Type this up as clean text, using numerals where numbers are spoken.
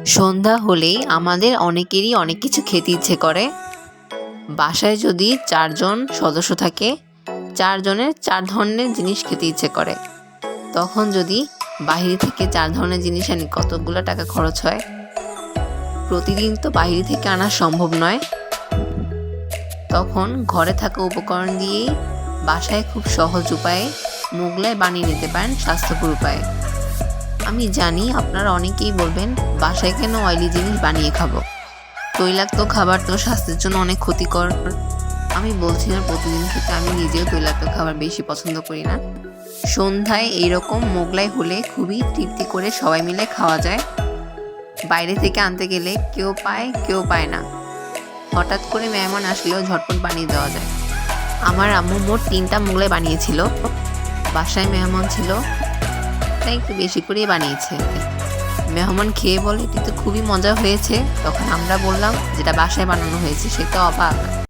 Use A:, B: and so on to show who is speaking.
A: সন্ধ্যা হলেই আমাদের অনেকেরই অনেক কিছু খেতে ইচ্ছে করে। বাসায় যদি ৪ জন সদস্য থাকে, ৪ জনের ৪ ধরনের জিনিস খেতে ইচ্ছে করে। তখন যদি বাহিরে থেকে ৪ ধরনের জিনিস আনি, কতগুলো টাকা খরচ হয়। প্রতিদিন তো বাহিরে থেকে আনা সম্ভব নয়। তখন ঘরে থাকা উপকরণ দিয়েই বাসায় খুব সহজ উপায়ে মোগলাই বানিয়ে নিতে পারেন স্বাস্থ্যকর উপায়ে। আমি জানি আপনারা অনেকেই বলবেন, বাসায় কেন অয়েলি জিনিস বানিয়ে খাবো, তৈলাক্ত খাবার তো স্বাস্থ্যের জন্য অনেক ক্ষতিকর। আমি বলছি না প্রতিদিন খেতে, আমি নিজেও তৈলাক্ত খাবার বেশি পছন্দ করি না। সন্ধ্যায় এইরকম মোগলাই হলে খুবই তৃপ্তি করে সবাই মিলে খাওয়া যায়। বাইরে থেকে আনতে গেলে কেউ পায় কেউ পায় না। হঠাৎ করে মেহমান আসলেও ঝটপট বানিয়ে দেওয়া যায়। আমার আম্মু মোট 3টা মোগলাই বানিয়েছিল। বাসায় মেহমান ছিল, তাই একটু বেশি করেই বানিয়েছে। মেহমান খেয়ে বলে, এটি তো খুবই মজা হয়েছে। তখন আমরা বললাম, যেটা বাসায় বানানো হয়েছে সে তো অবাক।